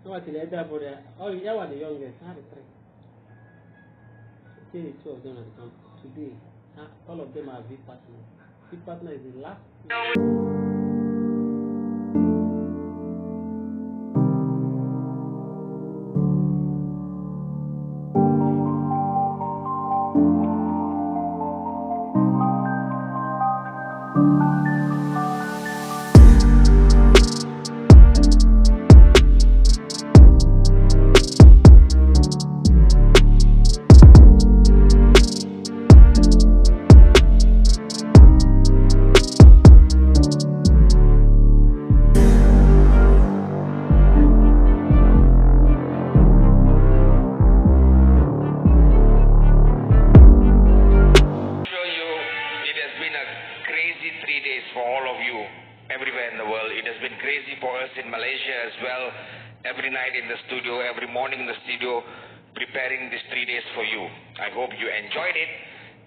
What did I do for that? Oh, yeah, what the youngest had a three. Okay, two of them have come today. All of them are V partner. V partner is the last. For all of you everywhere in the world. It has been crazy for us in Malaysia as well. Every night in the studio, every morning in the studio, preparing these 3 days for you. I hope you enjoyed it,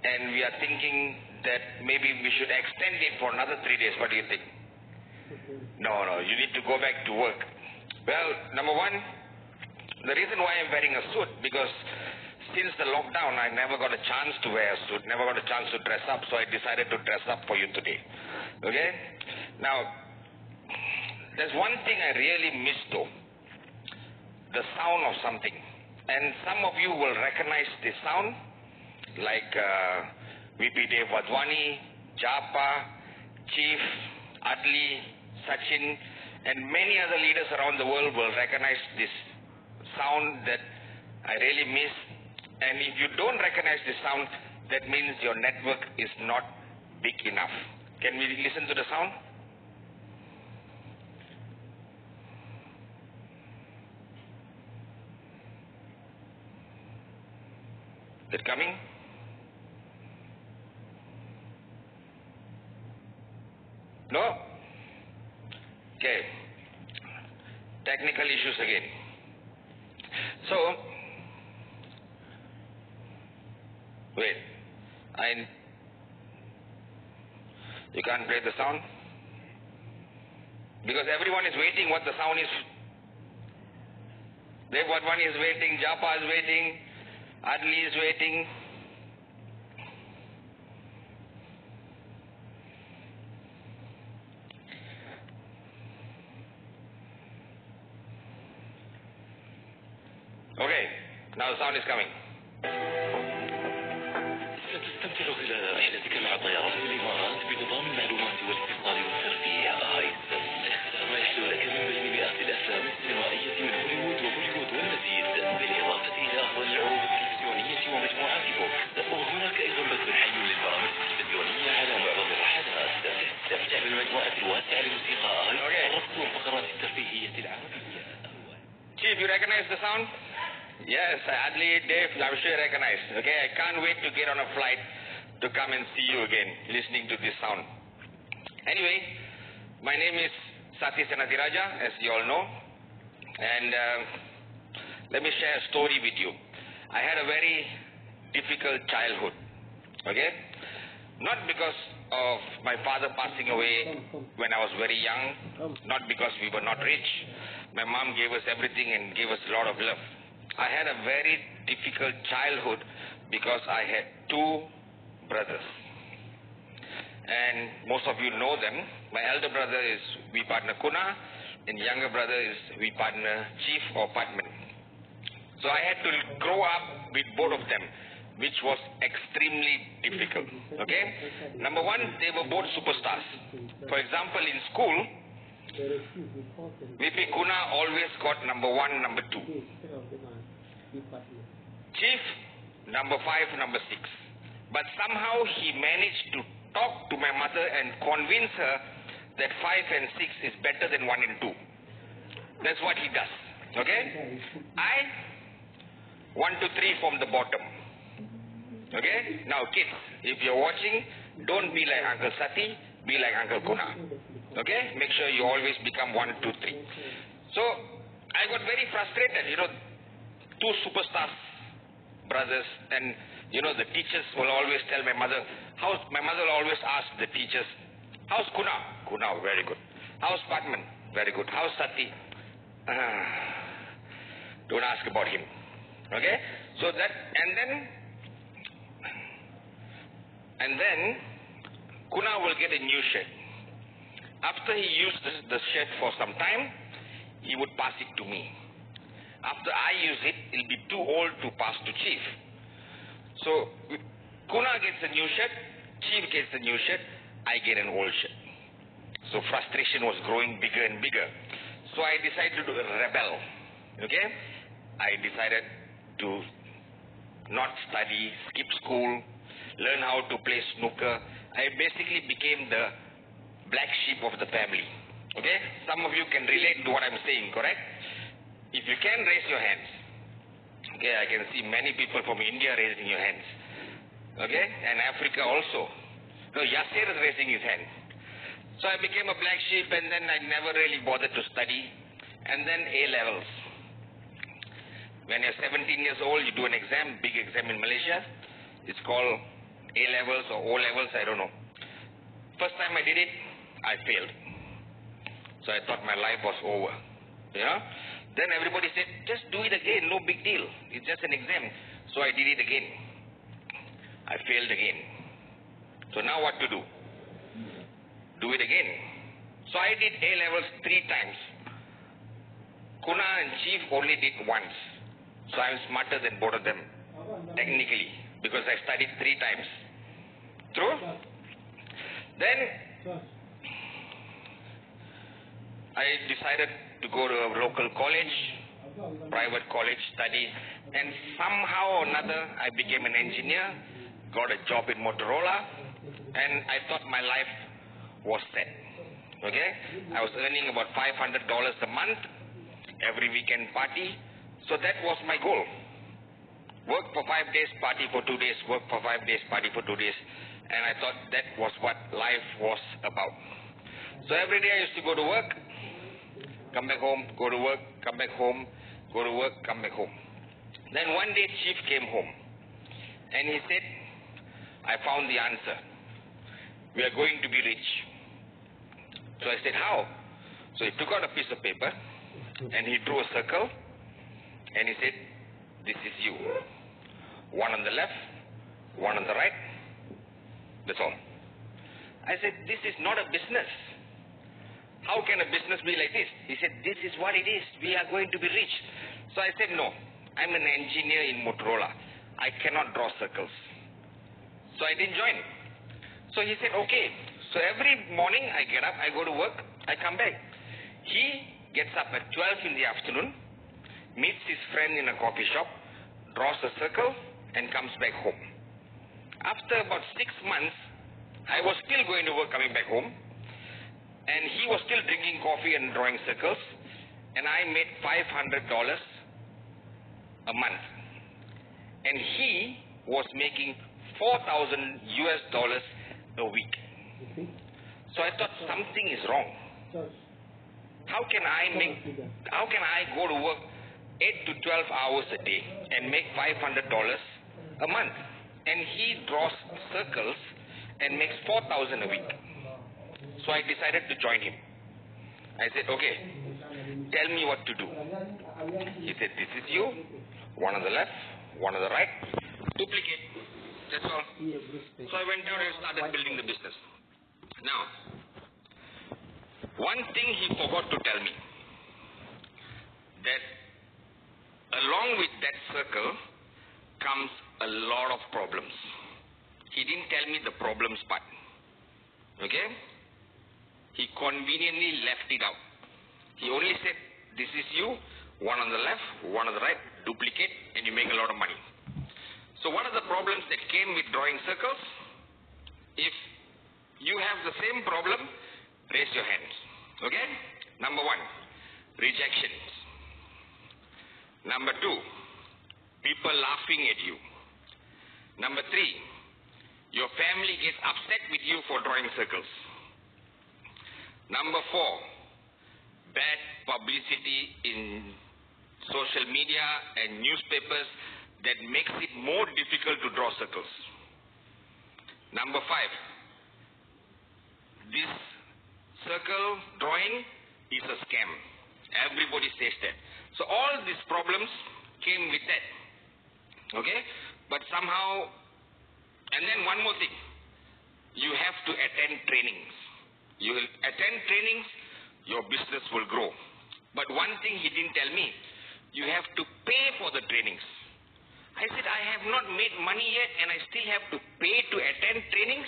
and we are thinking that maybe we should extend it for another 3 days. What do you think? No, you need to go back to work. Well, number one, the reason why I'm wearing a suit, because since the lockdown, I never got a chance to wear a suit, never got a chance to dress up, so I decided to dress up for you today. Okay? Now, there's one thing I really miss though, the sound of something. And some of you will recognize this sound, like VP Dev Wadhwani, Japa, Chief, Adli, Sachin, and many other leaders around the world will recognize this sound that I really miss. And if you don't recognize this sound, that means your network is not big enough. Can we listen to the sound? Is it coming? No? Okay. Technical issues again. So, wait. You can't play the sound? Because everyone is waiting what the sound is. Dev Wadhwani is waiting, Japa is waiting, Adli is waiting. Okay, now the sound is coming. ستستمتع خلال رحلتك مع طيران الإمارات بنظام المعلومات والاتصال والترفيه آيسن. ما يحلو لك من بين مئات الأفلام السينمائية من هوليوود وبوليوود والمزيد، بالإضافة إلى أفضل العروض التلفزيونية ومجموعات بوكس. وهناك أيضا بث حي للبرامج التلفزيونية على معظم الرحلات. استمتع بالمجموعة الواسعة لموسيقى آيسن والرقص والفقرات الترفيهية العربية. Chief, you recognize the sound? Yes, Adli, Dave, I'm sure you recognize. Okay, I can't wait to get on a flight to come and see you again, listening to this sound. Anyway, my name is Sathi Senathirajah, as you all know. And let me share a story with you. I had a very difficult childhood. Okay? Not because of my father passing away when I was very young, not because we were not rich. My mom gave us everything and gave us a lot of love. I had a very difficult childhood because I had 2 brothers. And most of you know them. My elder brother is V partner Kuna, and younger brother is V partner Chief or Padman. So I had to grow up with both of them, which was extremely difficult. Okay? Number one, they were both superstars. For example, in school, VP Kuna always got number 1, number 2. Chief, number 5, number 6. But somehow he managed to talk to my mother and convince her that 5 and 6 is better than 1 and 2. That's what he does. Okay? I 1 to 3 from the bottom. Okay? Now kids, if you're watching, don't be like Uncle Sathi, be like Uncle Kuna. Okay? Make sure you always become 1, 2, 3. So, I got very frustrated, 2 superstars, brothers, and, the teachers will always tell my mother, my mother will always ask the teachers, how's Kuna? Kuna, very good. How's Padman? Very good. How's Sathi? Don't ask about him. Okay? So that, and then Kuna will get a new shirt. After he used the shirt for some time, he would pass it to me. After I use it, it'll be too old to pass to Chief. So Kuna gets a new shirt, Chief gets a new shirt, I get an old shirt. So frustration was growing bigger and bigger. So I decided to rebel. Okay? I decided to not study, skip school, learn how to play snooker. I basically became the black sheep of the family. Okay? Some of you can relate to what I'm saying, correct? If you can, raise your hands. Okay, I can see many people from India raising your hands. Okay? And Africa also. No, Yasser is raising his hand. So I became a black sheep, and then I never really bothered to study. And then A-levels. When you're 17 years old, you do an exam, big exam in Malaysia. It's called A-levels or O-levels, I don't know. First time I did it, I failed. So I thought my life was over. You know? Then everybody said, just do it again, no big deal. It's just an exam. So I did it again. I failed again. So now what to do? Do it again. So I did A-levels 3 times. Kuna and Chief only did once. So I'm smarter than both of them, technically, because I studied 3 times. True? Then I decided to go to a local college, private college, study, and somehow or another I became an engineer, got a job in Motorola, and I thought my life was set. Okay? I was earning about $500 a month, every weekend party, so that was my goal. Work for 5 days, party for 2 days, work for 5 days, party for 2 days, and I thought that was what life was about. So every day I used to go to work, come back home, go to work, come back home, go to work, come back home. Then one day Chief came home and he said, I found the answer. We are going to be rich. So I said, how? So he took out a piece of paper and he drew a circle and he said, this is you. One on the left, one on the right. That's all. I said, this is not a business. How can a business be like this? He said, this is what it is. We are going to be rich. So I said, no. I'm an engineer in Motorola. I cannot draw circles. So I didn't join. So he said, okay. So every morning I get up, I go to work, I come back. He gets up at 12 in the afternoon, meets his friend in a coffee shop, draws a circle, and comes back home. After about 6 months, I was still going to work, coming back home, and he was still drinking coffee and drawing circles, and I made $500 a month. And he was making $4,000 a week. So I thought something is wrong. How can I go to work 8 to 12 hours a day and make $500 a month? And he draws circles and makes $4,000 a week. So I decided to join him. I said, okay, tell me what to do. He said, this is you, one on the left, one on the right, duplicate. That's all. So I went down and started building the business. Now, one thing he forgot to tell me, that along with that circle comes a lot of problems. He didn't tell me the problems part. Okay? He conveniently left it out. He only said, this is you, one on the left, one on the right, duplicate, and you make a lot of money. So what are the problems that came with drawing circles? If you have the same problem, raise your hands. Okay? Number 1, rejections. Number 2, people laughing at you. Number 3, your family gets upset with you for drawing circles. Number 4, bad publicity in social media and newspapers that makes it more difficult to draw circles. Number 5, this circle drawing is a scam. Everybody says that. So all these problems came with that. Okay? But somehow, and then one more thing. You have to attend trainings. You will attend trainings, your business will grow. But one thing he didn't tell me, you have to pay for the trainings. I said, I have not made money yet and I still have to pay to attend trainings?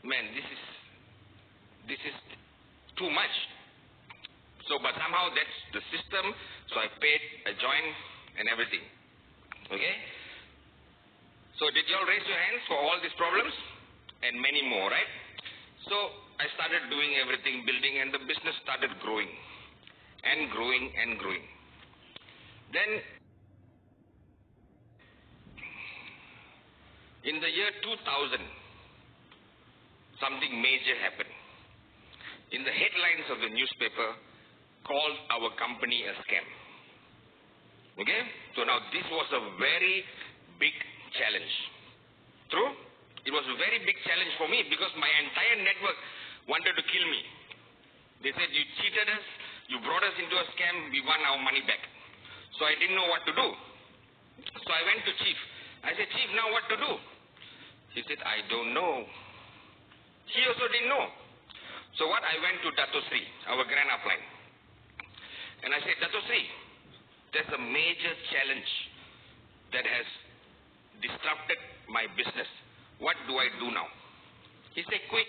Man, this is too much. So, but somehow that's the system. So I paid, I joined and everything. Okay? So did you all raise your hands for all these problems? And many more, right? So I started doing everything, building, and the business started growing. And growing and growing. Then, in the year 2000, something major happened. In the headlines of the newspaper, called our company a scam. Okay? So now this was a very big challenge. True? It was a very big challenge for me because my entire network wanted to kill me. They said, you cheated us, you brought us into a scam, we want our money back. So I didn't know what to do. So I went to Chief. I said, Chief, now what to do? He said, I don't know. He also didn't know. So what? I went to Dato Sri, our grand upline. And I said, Dato Sri, there's a major challenge that has disrupted my business. What do I do now? He said, quit.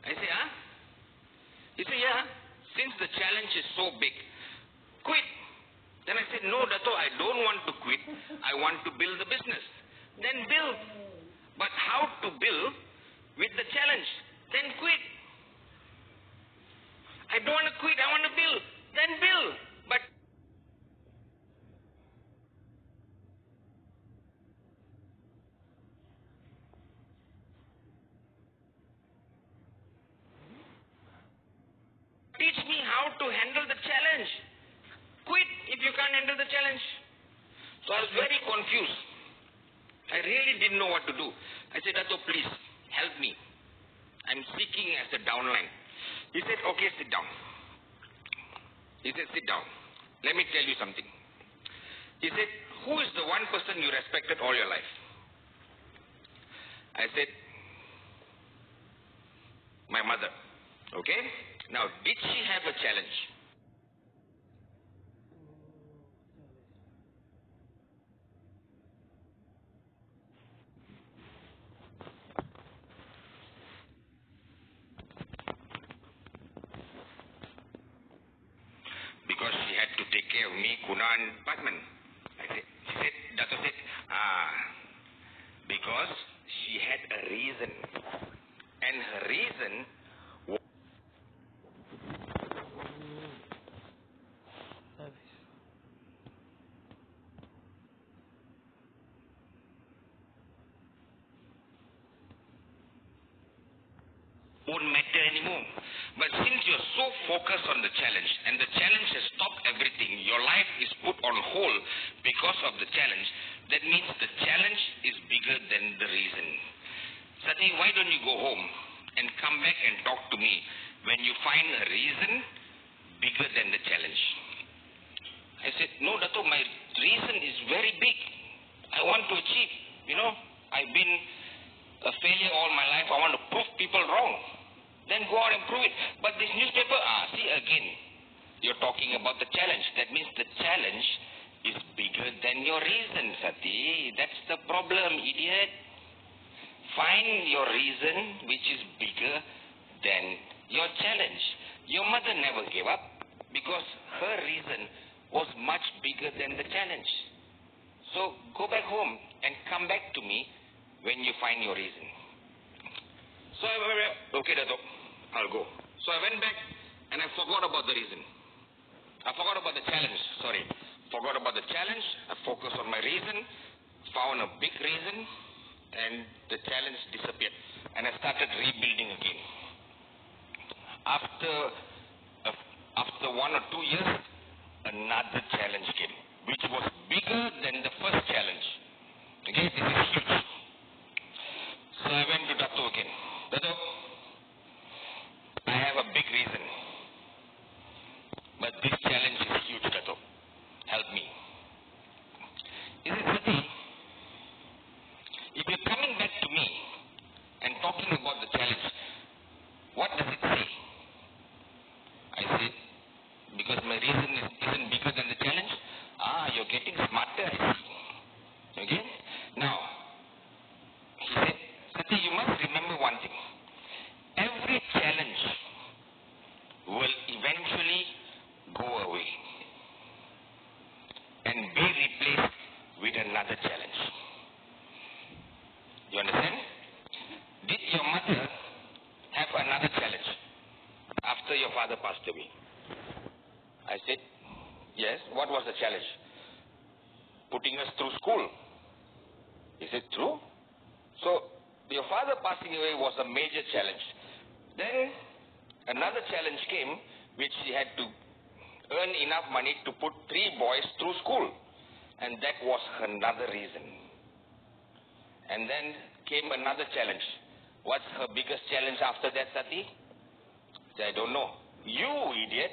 I said, huh? He said, yeah, since the challenge is so big, quit. Then I said, no, Dato, I don't want to quit. I want to build the business. Then build. But how to build with the challenge? Then quit. I don't want to quit, I want to build. Then build. But teach me how to handle the challenge. Quit if you can't handle the challenge. So I was very confused. I really didn't know what to do. I said, Dato, please, help me. I'm seeking as a downline. He said, okay, sit down. He said, sit down. Let me tell you something. He said, who is the one person you respected all your life? I said, my mother. Okay? Now, did she have a challenge? Because she had to take care of me, Kuna and Padman. She said, Dato said, because she had a reason. And her reason was won't matter anymore. But since you're so focused on the challenge, and the challenge has stopped everything, your life is put on hold because of the challenge, that means the challenge is bigger than the reason. Sathi, why don't you go home and come back and talk to me when you find a reason bigger than the challenge? I said, no, Dato, my reason is very big. I want to achieve. You know, I've been a failure all my life. I want to prove people wrong. Then go out and prove it. But this newspaper, see again, you're talking about the challenge. That means the challenge is bigger than your reason, Sathi. That's the problem, idiot. Find your reason which is bigger than your challenge. Your mother never gave up because her reason was much bigger than the challenge. So go back home and come back to me when you find your reason. So I went, okay, Dato, I'll go. So I went back and I forgot about the reason. I forgot about the challenge, sorry. Forgot about the challenge, I focused on my reason, found a big reason, and the challenge disappeared. And I started rebuilding again. After 1 or 2 years, another challenge came, which was bigger than the first challenge. Okay, this is huge. So I went to Dato again. Dato, I have a big reason, but this challenge is huge. does it say? I said, because my reason isn't bigger than the challenge. You're getting smarter, I see. Okay? Now, he said, Sathi, you must remember one thing. Every challenge will eventually go away and be replaced with another challenge. You understand? Did your mother have another challenge after your father passed away? I said, yes. What was the challenge? Putting us through school. Is it true? So, your father passing away was a major challenge. Then, another challenge came, which he had to earn enough money to put 3 boys through school. And that was another reason. And then came another challenge. What's her biggest challenge after that, Sathi? I don't know. You, idiot.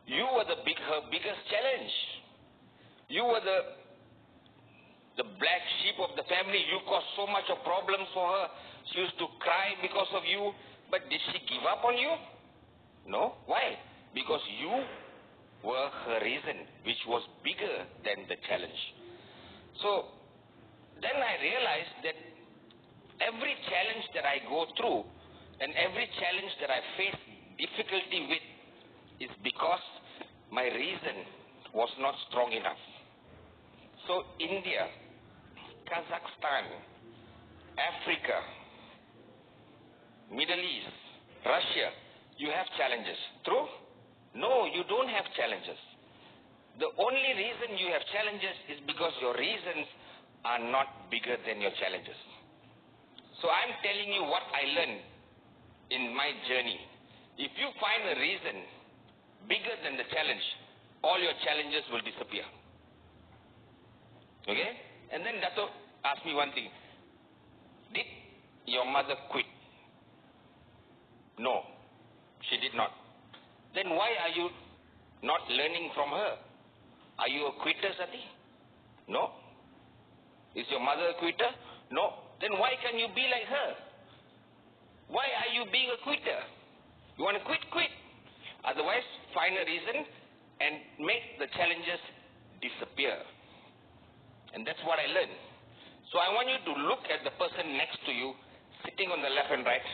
You were her biggest challenge. You were the black sheep of the family. You caused so much of problems for her. She used to cry because of you. But did she give up on you? No. Why? Because you were her reason, which was bigger than the challenge. So, then I realized that every challenge that I go through and every challenge that I face difficulty with is because my reason was not strong enough. So India, Kazakhstan, Africa, Middle East, Russia, you have challenges. True? No, you don't have challenges. The only reason you have challenges is because your reasons are not bigger than your challenges. So I'm telling you what I learned in my journey. If you find a reason bigger than the challenge, all your challenges will disappear. Okay? And then Dato asked me one thing. Did your mother quit? No, she did not. Then why are you not learning from her? Are you a quitter, Sathi? No. Is your mother a quitter? No. Then why can you be like her? Why are you being a quitter? You want to quit? Quit. Otherwise, find a reason and make the challenges disappear. And that's what I learned. So I want you to look at the person next to you, sitting on the left and right,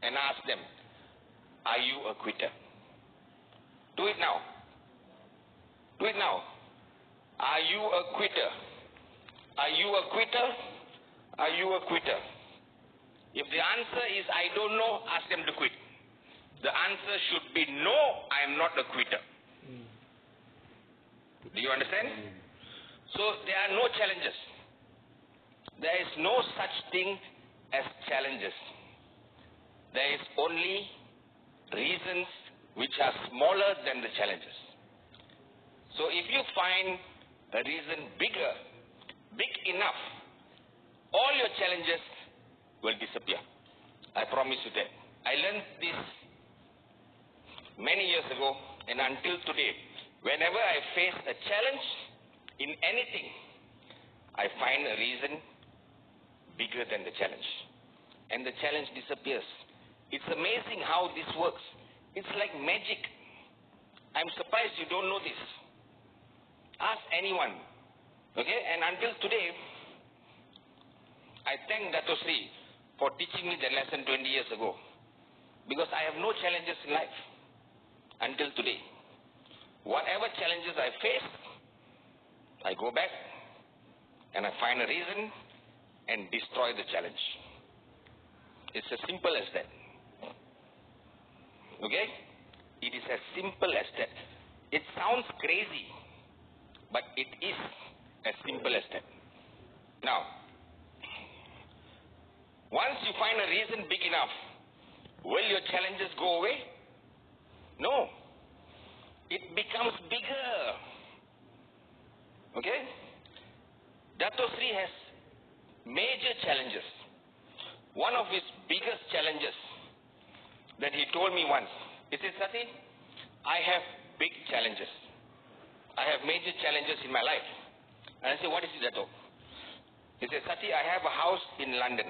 and ask them, are you a quitter? Do it now. Do it now. Are you a quitter? Are you a quitter? Are you a quitter? If the answer is I don't know, ask them to quit. The answer should be no, I am not a quitter. Do you understand? So there are no challenges. There is no such thing as challenges. There is only reasons which are smaller than the challenges. So if you find a reason big enough, all your challenges will disappear. I promise you that. I learned this many years ago, and until today, whenever I face a challenge in anything, I find a reason bigger than the challenge. And the challenge disappears. It's amazing how this works. It's like magic. I'm surprised you don't know this. Ask anyone. Okay? And until today, I thank Dato Sri for teaching me the lesson 20 years ago. Because I have no challenges in life until today. Whatever challenges I face, I go back and I find a reason and destroy the challenge. It's as simple as that. Okay? It is as simple as that. It sounds crazy, but it is as simple as that. Now, once you find a reason big enough, will your challenges go away? No. It becomes bigger. Okay? Dato Sri has major challenges. One of his biggest challenges that he told me once, he said, Sathi, I have big challenges. I have major challenges in my life. And I said, what is it, Dato? He said, Sathi, I have a house in London.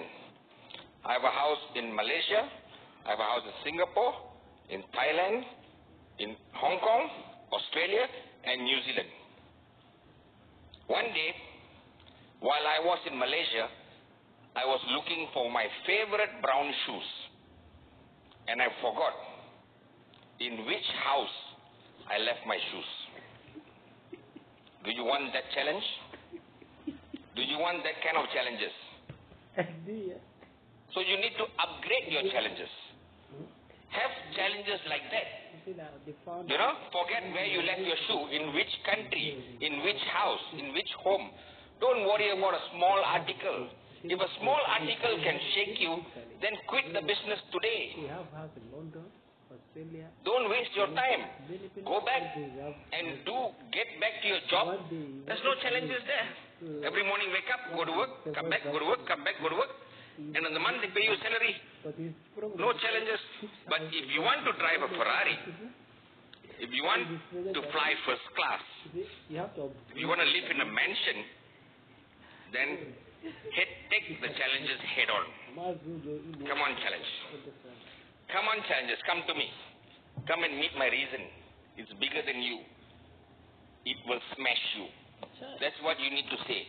I have a house in Malaysia. I I have a house in Singapore, in Thailand, in Hong Kong, Australia, and New Zealand. One day, while I was in Malaysia, I was looking for my favorite brown shoes. And I forgot in which house I left my shoes. Do you want that challenge? Do you want that kind of challenges? So you need to upgrade your challenges. Have challenges like that. You know, forget where you left your shoe, in which country, in which house, in which home. Don't worry about a small article. If a small article can shake you, then quit the business today. Don't waste your time. Go back and get back to your job. There's no challenges there. Every morning wake up, go to work, come back, go to work, come back, go to work. And on the month they pay you salary. No challenges. But if you want to drive a Ferrari, if you want to fly first class, if you want to live in a mansion, then take the challenges head on. Come on, challenge. Come on, challenges. Come to me. Come and meet my reason. It's bigger than you. It will smash you. That's what you need to say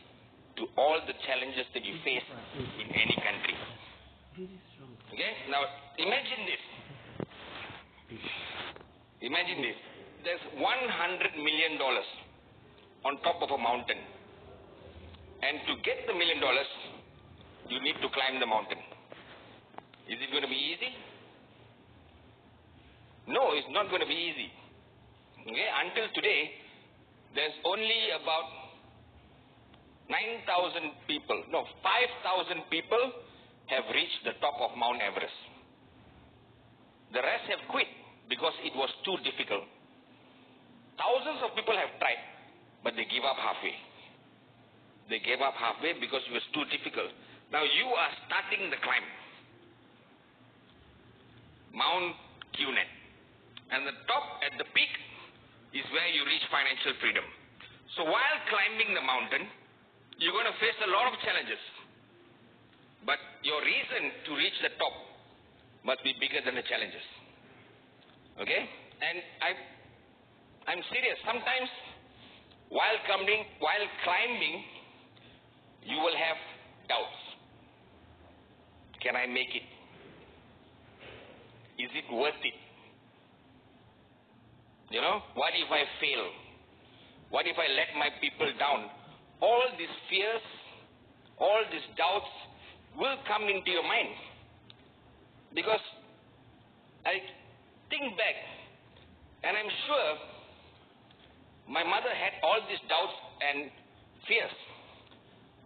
to all the challenges that you face in any country. Okay? Now, imagine this. Imagine this. There's $100 million on top of a mountain. And to get the $1 million, you need to climb the mountain. Is it going to be easy? No, it's not going to be easy. Okay? Until today, there's only about 5,000 people have reached the top of Mount Everest. The rest have quit because it was too difficult. Thousands of people have tried, but they give up halfway. They gave up halfway because it was too difficult. Now you are starting the climb. Mount Cunard. And the top, at the peak, is where you reach financial freedom. So while climbing the mountain, you're going to face a lot of challenges. But your reason to reach the top must be bigger than the challenges. Okay? And I'm serious. Sometimes while climbing, you will have doubts. Can I make it? Is it worth it? You know, what if I fail? What if I let my people down? All these fears, all these doubts will come into your mind. Because I think back, and I'm sure my mother had all these doubts and fears.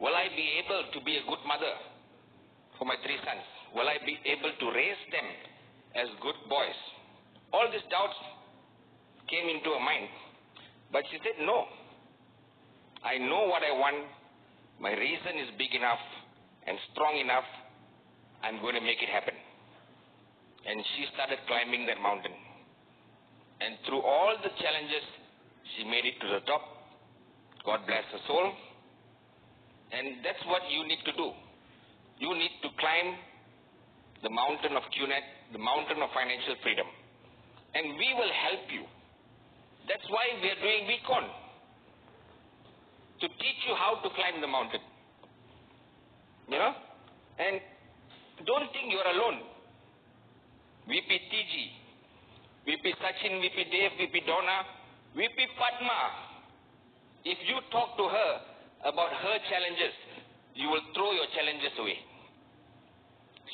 Will I be able to be a good mother for my 3 sons? Will I be able to raise them as good boys? All these doubts came into her mind. But she said, no. I know what I want. My reason is big enough and strong enough. I'm going to make it happen. And she started climbing that mountain. And through all the challenges, she made it to the top. God bless her soul. And that's what you need to do. You need to climb the mountain of Cunard, the mountain of financial freedom. And we will help you. That's why we are doing Weekon. To teach you how to climb the mountain. You know? And don't think you are alone. VP TG, VP Sachin, VP Dave, VP Donna, VP Padma. If you talk to her about her challenges, you will throw your challenges away.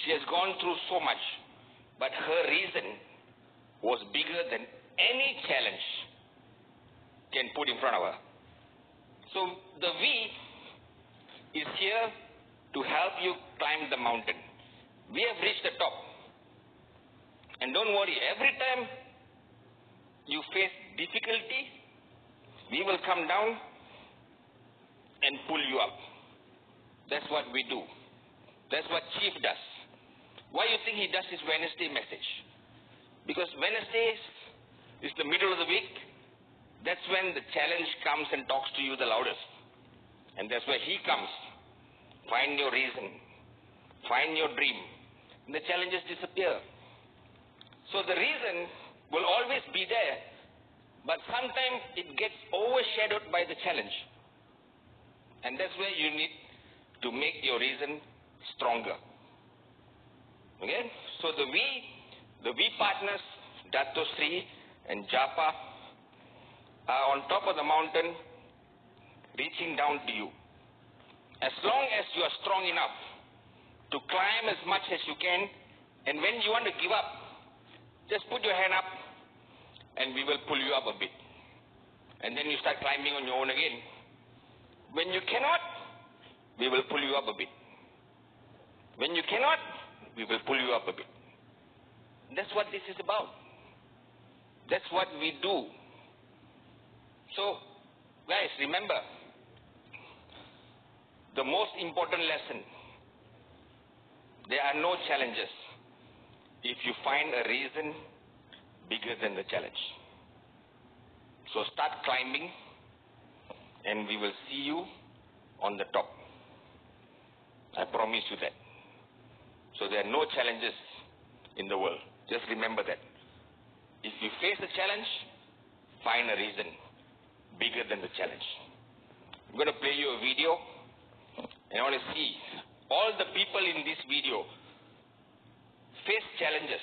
She has gone through so much, but her reason was bigger than any challenge can put in front of her. So the V is here to help you climb the mountain. We have reached the top. And don't worry, every time you face difficulty, we will come down and pull you up. That's what we do. That's what Chief does. Why you think he does his Wednesday message? Because Wednesday is the middle of the week. That's when the challenge comes and talks to you the loudest. And that's where he comes. Find your reason. Find your dream. And the challenges disappear. So the reason will always be there, but sometimes it gets overshadowed by the challenge. And that's where you need to make your reason stronger. Okay? So the we partners, Dato Sri and Japa, are on top of the mountain, reaching down to you. As long as you are strong enough to climb as much as you can, and when you want to give up, just put your hand up and we will pull you up a bit. And then you start climbing on your own again. When you cannot, we will pull you up a bit. When you cannot, we will pull you up a bit. That's what this is about. That's what we do. So, guys, remember, the most important lesson, there are no challenges if you find a reason bigger than the challenge. So start climbing and we will see you on the top. I promise you that. So there are no challenges in the world. Just remember that. If you face a challenge, find a reason bigger than the challenge. I'm going to play you a video and I want to see all the people in this video face challenges,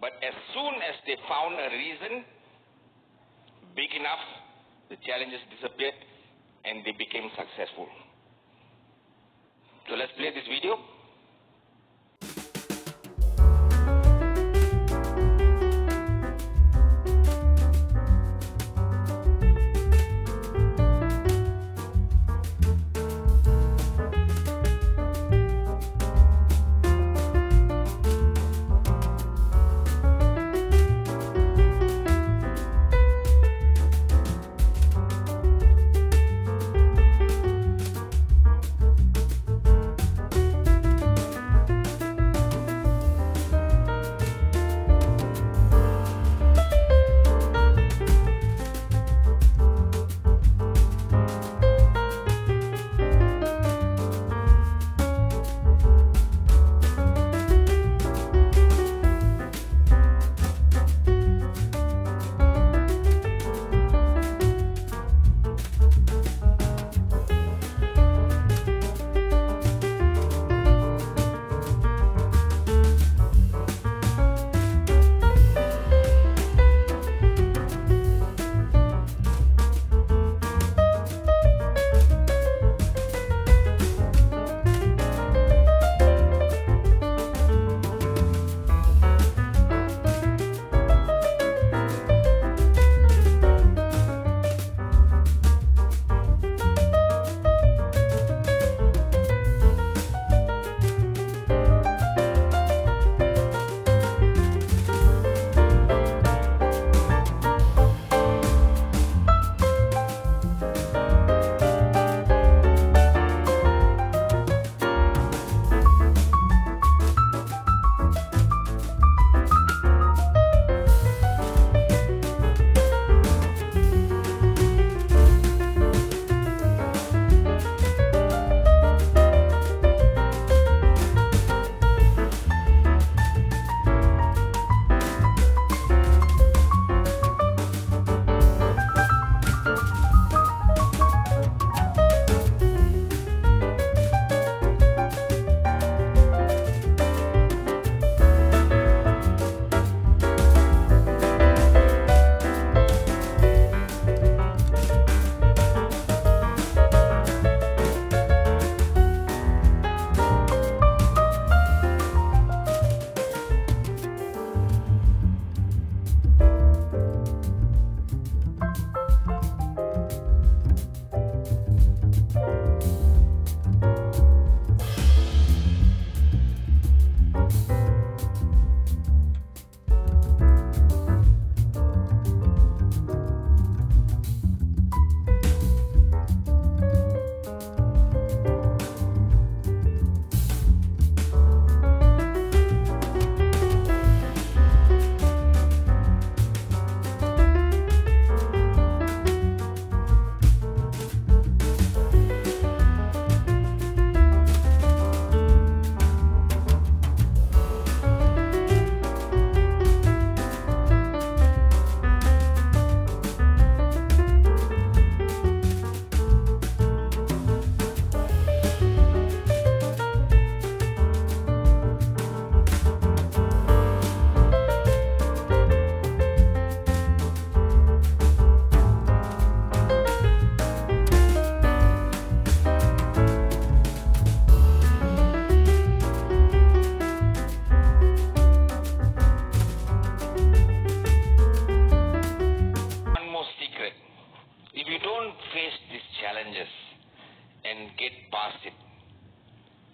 but as soon as they found a reason big enough, the challenges disappeared and they became successful. So let's play this video.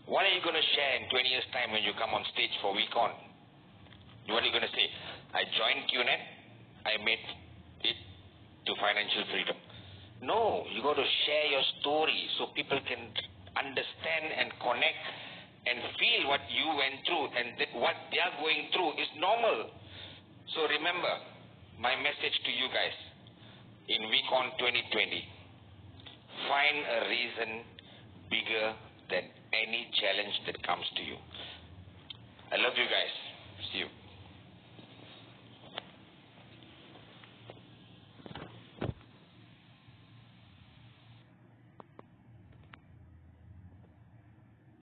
What are you going to share in 20 years' time when you come on stage for Week On? What are you going to say? I joined QNet, I made it to financial freedom. No, you got to share your story so people can understand and connect and feel what you went through, and what they are going through is normal. So remember, my message to you guys in Week On 2020, find a reason bigger than any challenge that comes to you.